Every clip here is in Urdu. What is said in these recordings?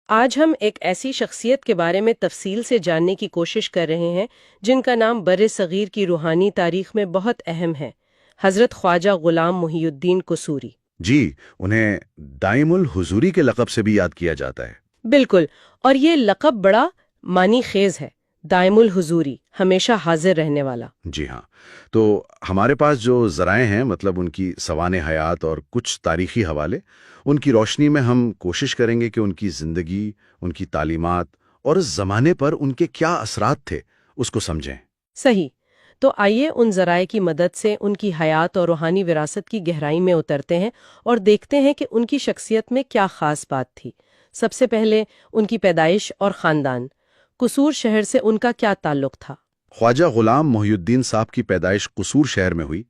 آج ہم ایک ایسی شخصیت کے بارے میں تفصیل سے جاننے کی کوشش کر رہے ہیں جن کا نام بر صغیر کی روحانی تاریخ میں بہت اہم ہے، حضرت خواجہ غلام محی الدین قصوری۔ جی، انہیں دائم الحضوری کے لقب سے بھی یاد کیا جاتا ہے۔ بالکل، اور یہ لقب بڑا معنی خیز ہے، دائم الحضوری، ہمیشہ حاضر رہنے والا۔ جی ہاں، تو ہمارے پاس جو ذرائع ہیں، مطلب ان کی سوانح حیات اور کچھ تاریخی حوالے، ان کی روشنی میں ہم کوشش کریں گے کہ ان کی زندگی، ان کی تعلیمات اور اس زمانے پر ان کے کیا اثرات تھے اس کو سمجھیں۔ صحیح، تو آئیے ان ذرائع کی مدد سے ان کی حیات اور روحانی وراثت کی گہرائی میں اترتے ہیں اور دیکھتے ہیں کہ ان کی شخصیت میں کیا خاص بات تھی۔ سب سے پہلے ان کی پیدائش اور خاندان، قصور شہر سے ان کا کیا تعلق تھا؟ خواجہ غلام محی الدین صاحب کی پیدائش قصور شہر میں ہوئی۔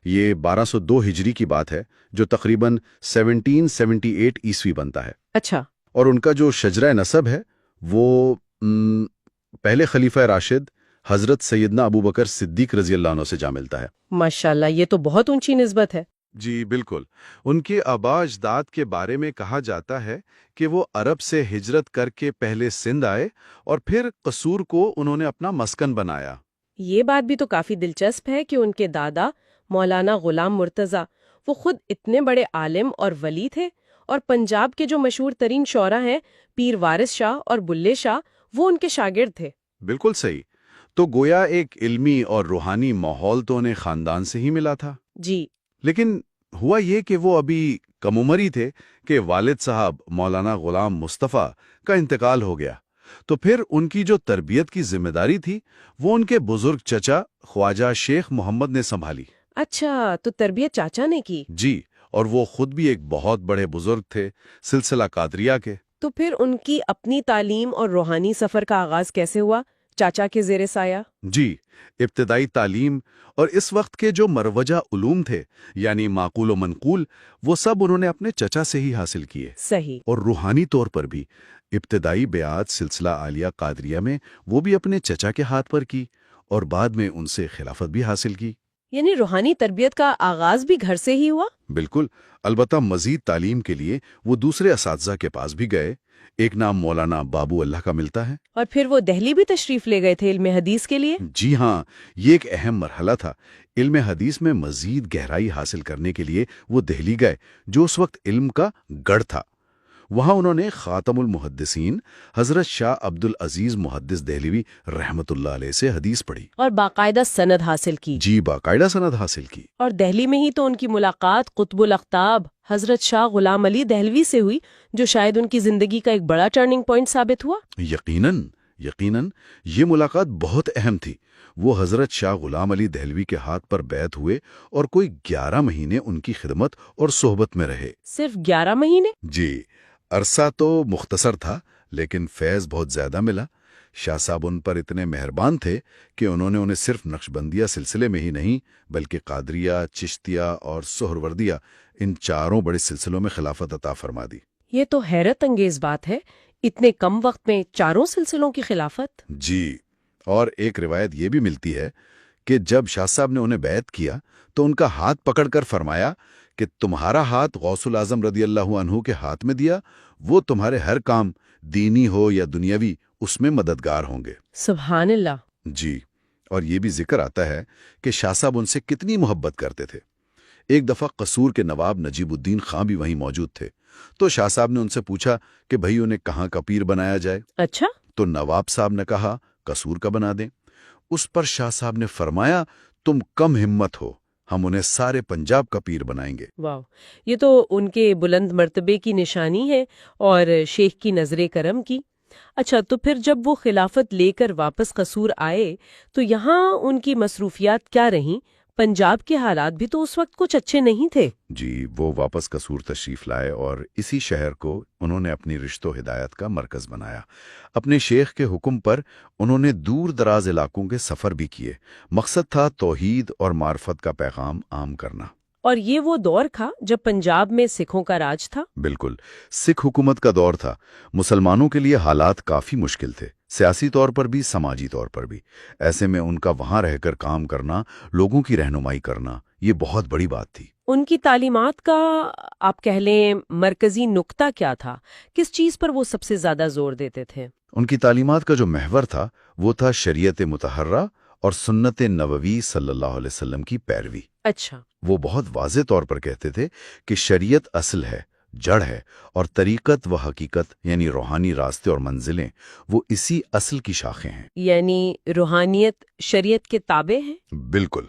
یہ 1202 ہجری کی بات ہے، جو تقریباً 1778 عیسوی بنتا ہے۔ اچھا، اور ان کا جو شجرہ نسب ہے وہ پہلے خلیفہ راشد حضرت سیدنا ابو بکر صدیق رضی اللہ عنہ سے جا ملتا ہے۔ ماشاءاللہ، یہ تو بہت اونچی نسبت ہے۔ جی بالکل، ان کے آباء اجداد کے بارے میں کہا جاتا ہے کہ وہ عرب سے ہجرت کر کے پہلے سندھ آئے اور پھر قصور کو انہوں نے اپنا مسکن بنایا۔ یہ بات بھی تو کافی دلچسپ ہے کہ ان کے دادا مولانا غلام مرتضیٰ وہ خود اتنے بڑے عالم اور ولی تھے، اور پنجاب کے جو مشہور ترین شعراء ہیں پیر وارث شاہ اور بلے شاہ، وہ ان کے شاگرد تھے۔ بالکل صحیح، تو گویا ایک علمی اور روحانی ماحول تو انہیں خاندان سے ہی ملا تھا۔ جی، لیکن ہوا یہ کہ وہ ابھی کم عمر ہی تھے کہ والد صاحب مولانا غلام مصطفیٰ کا انتقال ہو گیا، تو پھر ان کی جو تربیت کی ذمہ داری تھی وہ ان کے بزرگ چچا خواجہ شیخ محمد نے سنبھالی۔ اچھا، تو تربیت چاچا نے کی؟ جی، اور وہ خود بھی ایک بہت بڑے بزرگ تھے سلسلہ قادریہ کے۔ تو پھر ان کی اپنی تعلیم اور روحانی سفر کا آغاز کیسے ہوا چاچا کے زیر سایہ؟ جی، ابتدائی تعلیم اور اس وقت کے جو مروجہ علوم تھے، یعنی معقول و منقول، وہ سب انہوں نے اپنے چچا سے ہی حاصل کیے۔ صحیح۔ اور روحانی طور پر بھی ابتدائی بیعت سلسلہ عالیہ قادریہ میں وہ بھی اپنے چچا کے ہاتھ پر کی، اور بعد میں ان سے خلافت بھی حاصل کی۔ یعنی روحانی تربیت کا آغاز بھی گھر سے ہی ہوا؟ بالکل، البتہ مزید تعلیم کے لیے وہ دوسرے اساتذہ کے پاس بھی گئے۔ ایک نام مولانا بابو اللہ کا ملتا ہے۔ اور پھر وہ دہلی بھی تشریف لے گئے تھے علم حدیث کے لیے؟ جی ہاں، یہ ایک اہم مرحلہ تھا۔ علم حدیث میں مزید گہرائی حاصل کرنے کے لیے وہ دہلی گئے، جو اس وقت علم کا گڑھ تھا۔ وہاں انہوں نے خاتم المحدثین حضرت شاہ عبد العزیز محدث دہلوی رحمۃ اللہ علیہ سے حدیث پڑھی۔ اور باقاعدہ سند حاصل کی؟ جی، باقاعدہ سند حاصل کی۔ اور دہلی میں ہی تو ان کی ملاقات قطب الاقطاب حضرت شاہ غلام علی دہلوی سے ہوئی، جو شاید ان کی زندگی کا ایک بڑا ٹرننگ پوائنٹ ثابت ہوا۔ یقیناً یہ ملاقات بہت اہم تھی۔ وہ حضرت شاہ غلام علی دہلوی کے ہاتھ پر بیعت ہوئے اور کوئی 11 مہینے ان کی خدمت اور صحبت میں رہے۔ صرف 11 مہینے؟ جی، عرصہ تو مختصر تھا لیکن فیض بہت زیادہ ملا۔ شاہ صاحب ان پر اتنے مہربان تھے کہ انہوں نے انہیں صرف نقشبندیہ سلسلے میں ہی نہیں بلکہ قادریہ، چشتیہ اور سہروردیہ، ان چاروں بڑے سلسلوں میں خلافت عطا فرما دی۔ یہ تو حیرت انگیز بات ہے، اتنے کم وقت میں چاروں سلسلوں کی خلافت۔ جی، اور ایک روایت یہ بھی ملتی ہے کہ جب شاہ صاحب نے انہیں بیعت کیا تو ان کا ہاتھ پکڑ کر فرمایا کہ تمہارا ہاتھ غوث الاعظم رضی اللہ عنہ کے ہاتھ میں دیا، وہ تمہارے ہر کام دینی ہو یا دنیاوی اس میں مددگار ہوں گے۔ سبحان اللہ۔ جی، اور یہ بھی ذکر آتا ہے کہ شاہ صاحب ان سے کتنی محبت کرتے تھے۔ ایک دفعہ قصور کے نواب نجیب الدین خاں بھی وہیں موجود تھے، تو شاہ صاحب نے ان سے پوچھا کہ بھئی انہیں کہاں کا پیر بنایا جائے؟ اچھا؟ تو نواب صاحب نے کہا قصور کا بنا دیں۔ اس پر شاہ صاحب نے فرمایا تم کم ہمت ہو، ہم انہیں سارے پنجاب کا پیر بنائیں گے۔ واو، یہ تو ان کے بلند مرتبے کی نشانی ہے اور شیخ کی نظر کرم کی۔ اچھا، تو پھر جب وہ خلافت لے کر واپس قصور آئے تو یہاں ان کی مصروفیات کیا رہیں؟ پنجاب کے حالات بھی تو اس وقت کچھ اچھے نہیں تھے۔ جی، وہ واپس قصور تشریف لائے اور اسی شہر کو انہوں نے اپنی رشت و ہدایت کا مرکز بنایا۔ اپنے شیخ کے حکم پر انہوں نے دور دراز علاقوں کے سفر بھی کیے۔ مقصد تھا توحید اور معرفت کا پیغام عام کرنا۔ اور یہ وہ دور تھا جب پنجاب میں سکھوں کا راج تھا؟ بالکل، سکھ حکومت کا دور تھا۔ مسلمانوں کے لیے حالات کافی مشکل تھے، سیاسی طور پر بھی، سماجی طور پر بھی۔ ایسے میں ان کا وہاں رہ کر کام کرنا، لوگوں کی رہنمائی کرنا، یہ بہت بڑی بات تھی۔ ان کی تعلیمات کا آپ کہہ لیں مرکزی نقطہ کیا تھا؟ کس چیز پر وہ سب سے زیادہ زور دیتے تھے؟ ان کی تعلیمات کا جو محور تھا وہ تھا شریعت مطہرہ اور سنت نبوی صلی اللہ علیہ وسلم کی پیروی۔ اچھا، وہ بہت واضح طور پر کہتے تھے کہ شریعت اصل ہے، جڑ ہے، اور طریقت و حقیقت یعنی روحانی راستے اور منزلیں وہ اسی اصل کی شاخیں ہیں۔ یعنی روحانیت شریعت کے تابع ہے؟ بالکل۔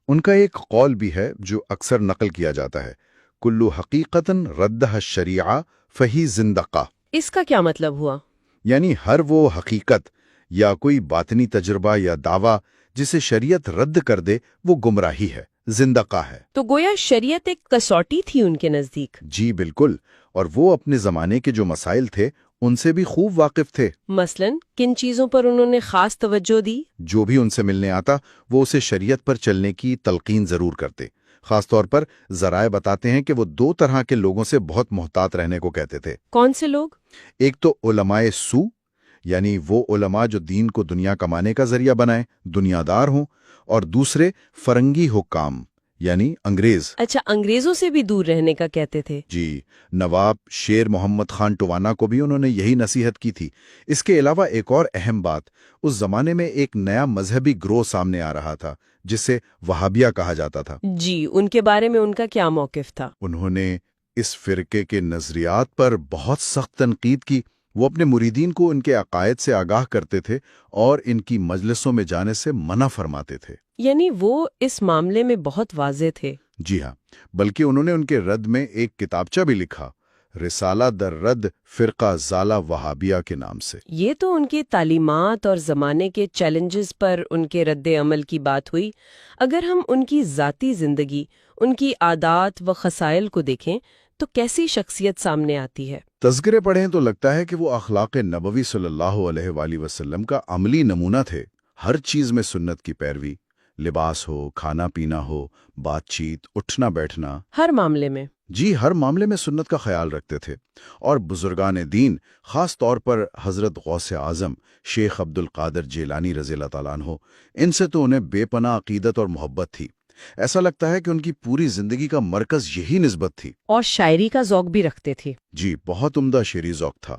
ان کا ایک قول بھی ہے جو اکثر نقل کیا جاتا ہے، کلو حقیقتاً ردہ الشریعہ فہی زندقہ۔ اس کا کیا مطلب ہوا؟ یعنی ہر وہ حقیقت یا کوئی باطنی تجربہ یا دعویٰ جسے شریعت رد کر دے وہ گمراہی ہے، زندقہ ہے۔ تو گویا شریعت ایک کسوٹی تھی ان کے نزدیک۔ جی بالکل، اور وہ اپنے زمانے کے جو مسائل تھے ان سے بھی خوب واقف تھے۔ مثلاً کن چیزوں پر انہوں نے خاص توجہ دی؟ جو بھی ان سے ملنے آتا وہ اسے شریعت پر چلنے کی تلقین ضرور کرتے۔ خاص طور پر ذرائع بتاتے ہیں کہ وہ دو طرح کے لوگوں سے بہت محتاط رہنے کو کہتے تھے۔ کون سے لوگ؟ ایک تو علماء سو، یعنی وہ علماء جو دین کو دنیا کمانے کا ذریعہ بنائیں، دنیا دار ہوں، اور دوسرے فرنگی حکام یعنی انگریز۔ اچھا، انگریزوں سے بھی دور رہنے کا کہتے تھے۔ جی، نواب شیر محمد خان ٹوانا کو بھی انہوں نے یہی نصیحت کی تھی۔ اس کے علاوہ ایک اور اہم بات، اس زمانے میں ایک نیا مذہبی گروہ سامنے آ رہا تھا جسے وہابیہ کہا جاتا تھا۔ جی، ان کے بارے میں ان کا کیا موقف تھا؟ انہوں نے اس فرقے کے نظریات پر بہت سخت تنقید کی۔ وہ اپنے مریدین کو ان کے عقائد سے آگاہ کرتے تھے اور ان کی مجلسوں میں جانے سے منع فرماتے تھے۔ یعنی وہ اس معاملے میں بہت واضح تھے۔ جی ہاں، بلکہ انہوں نے ان کے رد میں ایک کتابچہ بھی لکھا، رسالہ در رد فرقہ زالہ وہابیہ کے نام سے۔ یہ تو ان کی تعلیمات اور زمانے کے چیلنجز پر ان کے رد عمل کی بات ہوئی۔ اگر ہم ان کی ذاتی زندگی، ان کی عادات و خصائل کو دیکھیں تو کیسی شخصیت سامنے آتی ہے؟ تذکرے پڑھیں تو لگتا ہے کہ وہ اخلاق نبوی صلی اللہ علیہ وآلہ وسلم کا عملی نمونہ تھے۔ ہر چیز میں سنت کی پیروی، لباس ہو، کھانا پینا ہو، بات چیت، اٹھنا بیٹھنا، ہر معاملے میں۔ جی، ہر معاملے میں سنت کا خیال رکھتے تھے۔ اور بزرگان دین، خاص طور پر حضرت غوث اعظم شیخ عبد القادر جیلانی رضی اللہ تعالیٰ عنہ، ان سے تو انہیں بے پناہ عقیدت اور محبت تھی۔ ایسا لگتا ہے کہ ان کی پوری زندگی کا مرکز یہی نسبت تھی۔ اور شاعری کا ذوق بھی رکھتے تھے۔ جی، بہت عمدہ شعری ذوق تھا۔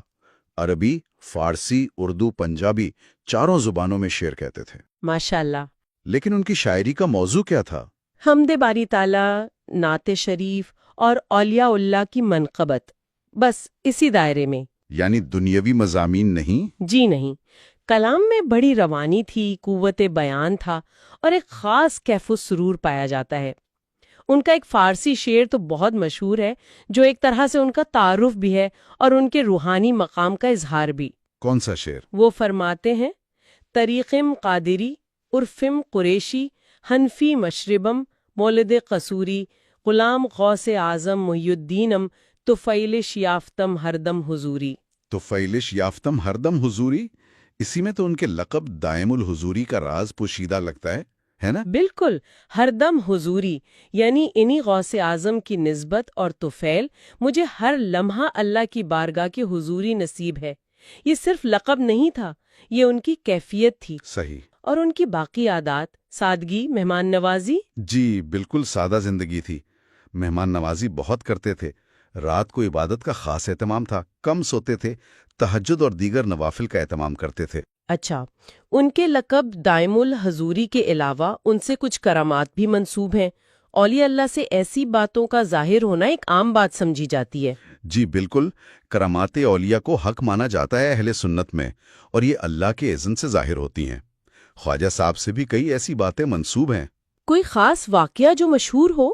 عربی، فارسی، اردو، پنجابی، چاروں زبانوں میں شعر کہتے تھے۔ ماشاءاللہ۔ لیکن ان کی شاعری کا موضوع کیا تھا؟ حمد باری تعالیٰ، نعت شریف اور اولیاء اللہ کی منقبت، بس اسی دائرے میں۔ یعنی دنیاوی مضامین نہیں؟ جی نہیں، کلام میں بڑی روانی تھی، قوت بیان تھا اور ایک خاص کیف و سرور پایا جاتا ہے۔ ان کا ایک فارسی شعر تو بہت مشہور ہے جو ایک طرح سے ان کا تعارف بھی ہے اور ان کے روحانی مقام کا اظہار بھی۔ کون سا شعر؟ وہ فرماتے ہیں، طریقم قادری، عرفم قریشی، حنفی مشربم، مولد قصوری، غلام غوث اعظم محی الدینم، طفیلش یافتم ہردم حضوری۔ طفیلش یافتم ہردم حضوری، اسی میں تو ان کے لقب دائم الحضوری کا راز پوشیدہ لگتا ہے نا؟ بالکل، ہردم حضوری، یعنی انہی غوث اعظم کی نسبت اور طفیل، مجھے ہر لمحہ اللہ کی بارگاہ کی حضوری نصیب ہے۔ یہ صرف لقب نہیں تھا، یہ ان کی کیفیت تھی۔ صحیح۔ اور ان کی باقی عادات، سادگی، مہمان نوازی۔ جی بالکل سادہ زندگی تھی، مہمان نوازی بہت کرتے تھے، رات کو عبادت کا خاص اہتمام تھا، کم سوتے تھے، تہجد اور دیگر نوافل کا اہتمام کرتے تھے۔ اچھا، ان کے لقب دائم الحضوری کے علاوہ ان سے کچھ کرامات بھی منسوب ہیں۔ اولیاء اللہ سے ایسی باتوں کا ظاہر ہونا ایک عام بات سمجھی جاتی ہے۔ جی بالکل، کرامات اولیاء کو حق مانا جاتا ہے اہل سنت میں، اور یہ اللہ کے اذن سے ظاہر ہوتی ہیں۔ خواجہ صاحب سے بھی کئی ایسی باتیں منسوب ہیں۔ کوئی خاص واقعہ جو مشہور ہو؟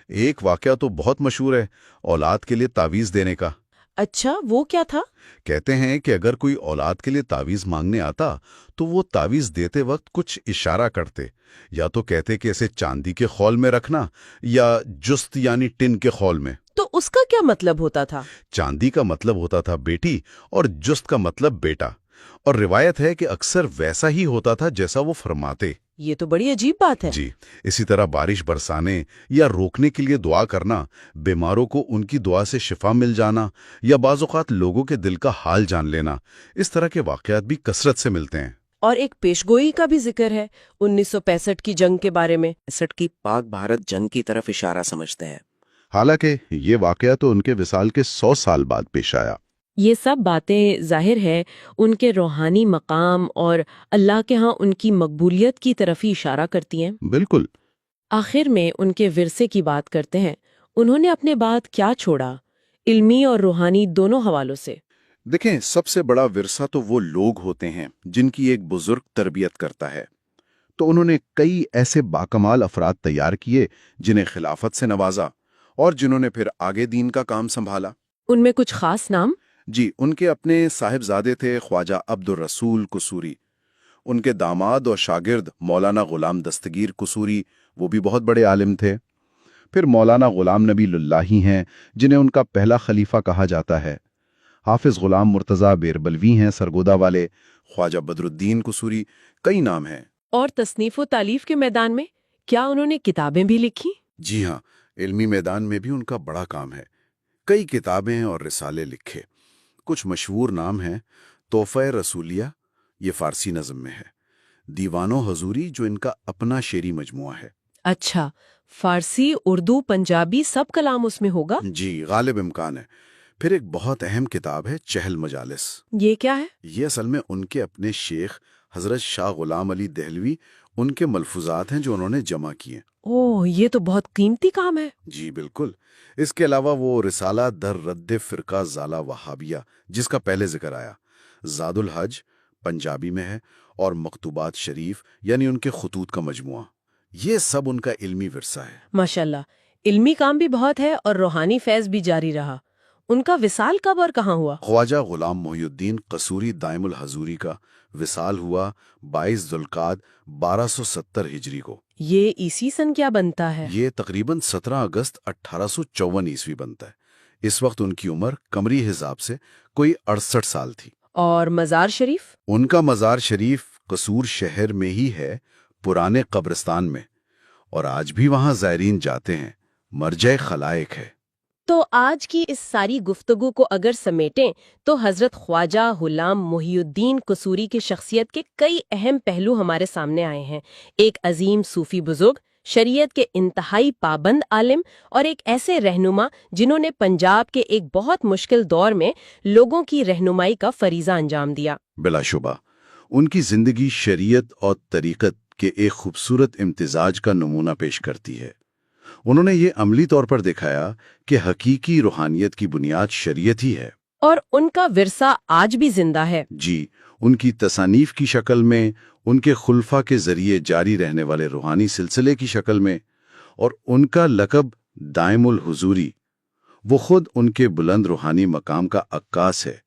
ایک واقعہ تو بہت مشہور ہے، اولاد کے لیے تعویذ دینے کا۔ اچھا، وہ کیا تھا؟ کہتے ہیں کہ اگر کوئی اولاد کے لیے تعویذ مانگنے آتا تو وہ تعویذ دیتے وقت کچھ اشارہ کرتے، یا تو کہتے کہ اسے چاندی کے خول میں رکھنا یا جست یعنی ٹن کے خول میں۔ تو اس کا کیا مطلب ہوتا تھا؟ چاندی کا مطلب ہوتا تھا بیٹی اور جست کا مطلب بیٹا، اور روایت ہے کہ اکثر ویسا ہی ہوتا تھا جیسا وہ فرماتے۔ یہ تو بڑی عجیب بات ہے۔ جی، اسی طرح بارش برسانے یا روکنے کے لیے دعا کرنا، بیماروں کو ان کی دعا سے شفا مل جانا، یا بعض اوقات لوگوں کے دل کا حال جان لینا، اس طرح کے واقعات بھی کثرت سے ملتے ہیں۔ اور ایک پیشگوئی کا بھی ذکر ہے 1965 کی جنگ کے بارے میں۔ 65 کی پاک بھارت جنگ کی طرف اشارہ سمجھتے ہیں۔ حالانکہ یہ واقعہ تو ان کے وصال کے 100 سال بعد پیش آیا۔ یہ سب باتیں ظاہر ہے ان کے روحانی مقام اور اللہ کے ہاں ان کی مقبولیت کی طرف ہی اشارہ کرتی ہیں۔ بالکل۔ آخر میں ان کے ورثے کی بات کرتے ہیں۔ انہوں نے اپنے بعد کیا چھوڑا، علمی اور روحانی دونوں حوالوں سے؟ دیکھیں، سب سے بڑا ورثہ تو وہ لوگ ہوتے ہیں جن کی ایک بزرگ تربیت کرتا ہے۔ تو انہوں نے کئی ایسے باکمال افراد تیار کیے جنہیں خلافت سے نوازا اور جنہوں نے پھر آگے دین کا کام سنبھالا۔ ان میں کچھ خاص نام؟ جی، ان کے اپنے صاحبزادے تھے خواجہ عبد الرسول قصوری، ان کے داماد اور شاگرد مولانا غلام دستگیر قصوری، وہ بھی بہت بڑے عالم تھے۔ پھر مولانا غلام نبی اللہ ہیں جنہیں ان کا پہلا خلیفہ کہا جاتا ہے۔ حافظ غلام مرتضیٰ بیربلوی ہیں سرگودا والے، خواجہ بدر الدین قصوری، کئی نام ہیں۔ اور تصنیف و تالیف کے میدان میں کیا انہوں نے کتابیں بھی لکھی؟ جی ہاں، علمی میدان میں بھی ان کا بڑا کام ہے، کئی کتابیں اور رسالے لکھے۔ کچھ مشہور نام ہیں: تحفہ رسولیہ، یہ فارسی نظم میں ہے، دیوان و حضوری جو ان کا اپنا شعری مجموعہ ہے۔ اچھا، فارسی، اردو، پنجابی سب کلام اس میں ہوگا؟ جی، غالب امکان ہے۔ پھر ایک بہت اہم کتاب ہے چہل مجالس۔ یہ کیا ہے؟ یہ اصل میں ان کے اپنے شیخ حضرت شاہ غلام علی دہلوی، ان کے ملفوظات ہیں جو انہوں نے جمع کیے۔ اوہ، یہ تو بہت قیمتی کام ہے۔ جی بالکل۔ اس کے علاوہ وہ رسالہ در رد فرقہ زالہ وہابیہ، جس کا پہلے ذکر آیا، زاد الحج پنجابی میں ہے، اور مکتوبات شریف یعنی ان کے خطوط کا مجموعہ، یہ سب ان کا علمی ورثہ ہے۔ ماشاءاللہ، علمی کام بھی بہت ہے اور روحانی فیض بھی جاری رہا۔ ان کا وصال کب اور کہاں ہوا؟ خواجہ غلام محی الدین قصوری دائم الحضوری کا وصال ہوا 22 ذوالقعدہ 1270 ہجری کو۔ یہ عیسی سن کیا بنتا ہے؟ یہ تقریباً 17 اگست 1854 عیسوی بنتا ہے۔ اس وقت ان کی عمر قمری حساب سے کوئی 68 سال تھی۔ اور مزار شریف؟ ان کا مزار شریف قصور شہر میں ہی ہے، پرانے قبرستان میں، اور آج بھی وہاں زائرین جاتے ہیں، مرجع خلائق ہے۔ تو آج کی اس ساری گفتگو کو اگر سمیٹیں تو حضرت خواجہ غلام محی الدین قصوری کی شخصیت کے کئی اہم پہلو ہمارے سامنے آئے ہیں۔ ایک عظیم صوفی بزرگ، شریعت کے انتہائی پابند عالم، اور ایک ایسے رہنما جنہوں نے پنجاب کے ایک بہت مشکل دور میں لوگوں کی رہنمائی کا فریضہ انجام دیا۔ بلا شبہ ان کی زندگی شریعت اور طریقت کے ایک خوبصورت امتزاج کا نمونہ پیش کرتی ہے۔ انہوں نے یہ عملی طور پر دکھایا کہ حقیقی روحانیت کی بنیاد شریعت ہی ہے، اور ان کا ورثہ آج بھی زندہ ہے۔ جی، ان کی تصانیف کی شکل میں، ان کے خلفاء کے ذریعے جاری رہنے والے روحانی سلسلے کی شکل میں، اور ان کا لقب دائم الحضوری، وہ خود ان کے بلند روحانی مقام کا عکاس ہے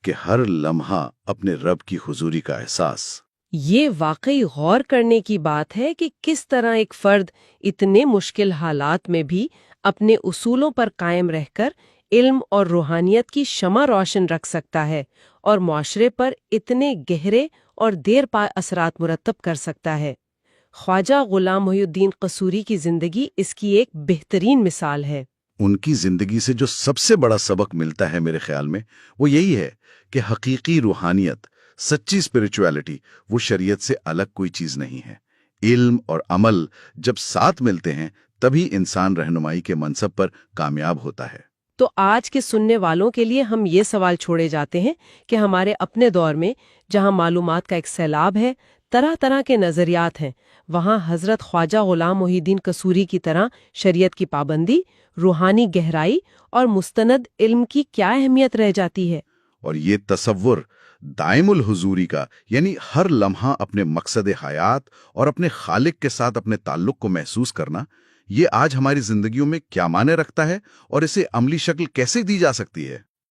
کہ ہر لمحہ اپنے رب کی حضوری کا احساس۔ یہ واقعی غور کرنے کی بات ہے کہ کس طرح ایک فرد اتنے مشکل حالات میں بھی اپنے اصولوں پر قائم رہ کر علم اور روحانیت کی شمع روشن رکھ سکتا ہے اور معاشرے پر اتنے گہرے اور دیر پا اثرات مرتب کر سکتا ہے۔ خواجہ غلام محی الدین قصوری کی زندگی اس کی ایک بہترین مثال ہے۔ ان کی زندگی سے جو سب سے بڑا سبق ملتا ہے میرے خیال میں وہ یہی ہے کہ حقیقی روحانیت، سچی اسپرچویلٹی وہ شریعت سے الگ کوئی چیز نہیں ہے۔ علم اور عمل جب ساتھ ملتے ہیں تبھی انسان رہنمائی کے منصب پر کامیاب ہوتا ہے۔ تو آج کے سننے والوں کے لیے ہم یہ سوال چھوڑے جاتے ہیں کہ ہمارے اپنے دور میں جہاں معلومات کا ایک سیلاب ہے، طرح طرح کے نظریات ہیں، وہاں حضرت خواجہ غلام محی الدین قصوری کی طرح شریعت کی پابندی، روحانی گہرائی اور مستند علم کی کیا اہمیت رہ جاتی ہے؟ اور یہ تصور دائم الحضوری کا، یعنی ہر لمحہ اپنے مقصد حیات اور اپنے خالق کے ساتھ اپنے تعلق کو محسوس کرنا، یہ آج ہماری زندگیوں میں کیا معنی رکھتا ہے اور اسے عملی شکل کیسے دی جا سکتی ہے؟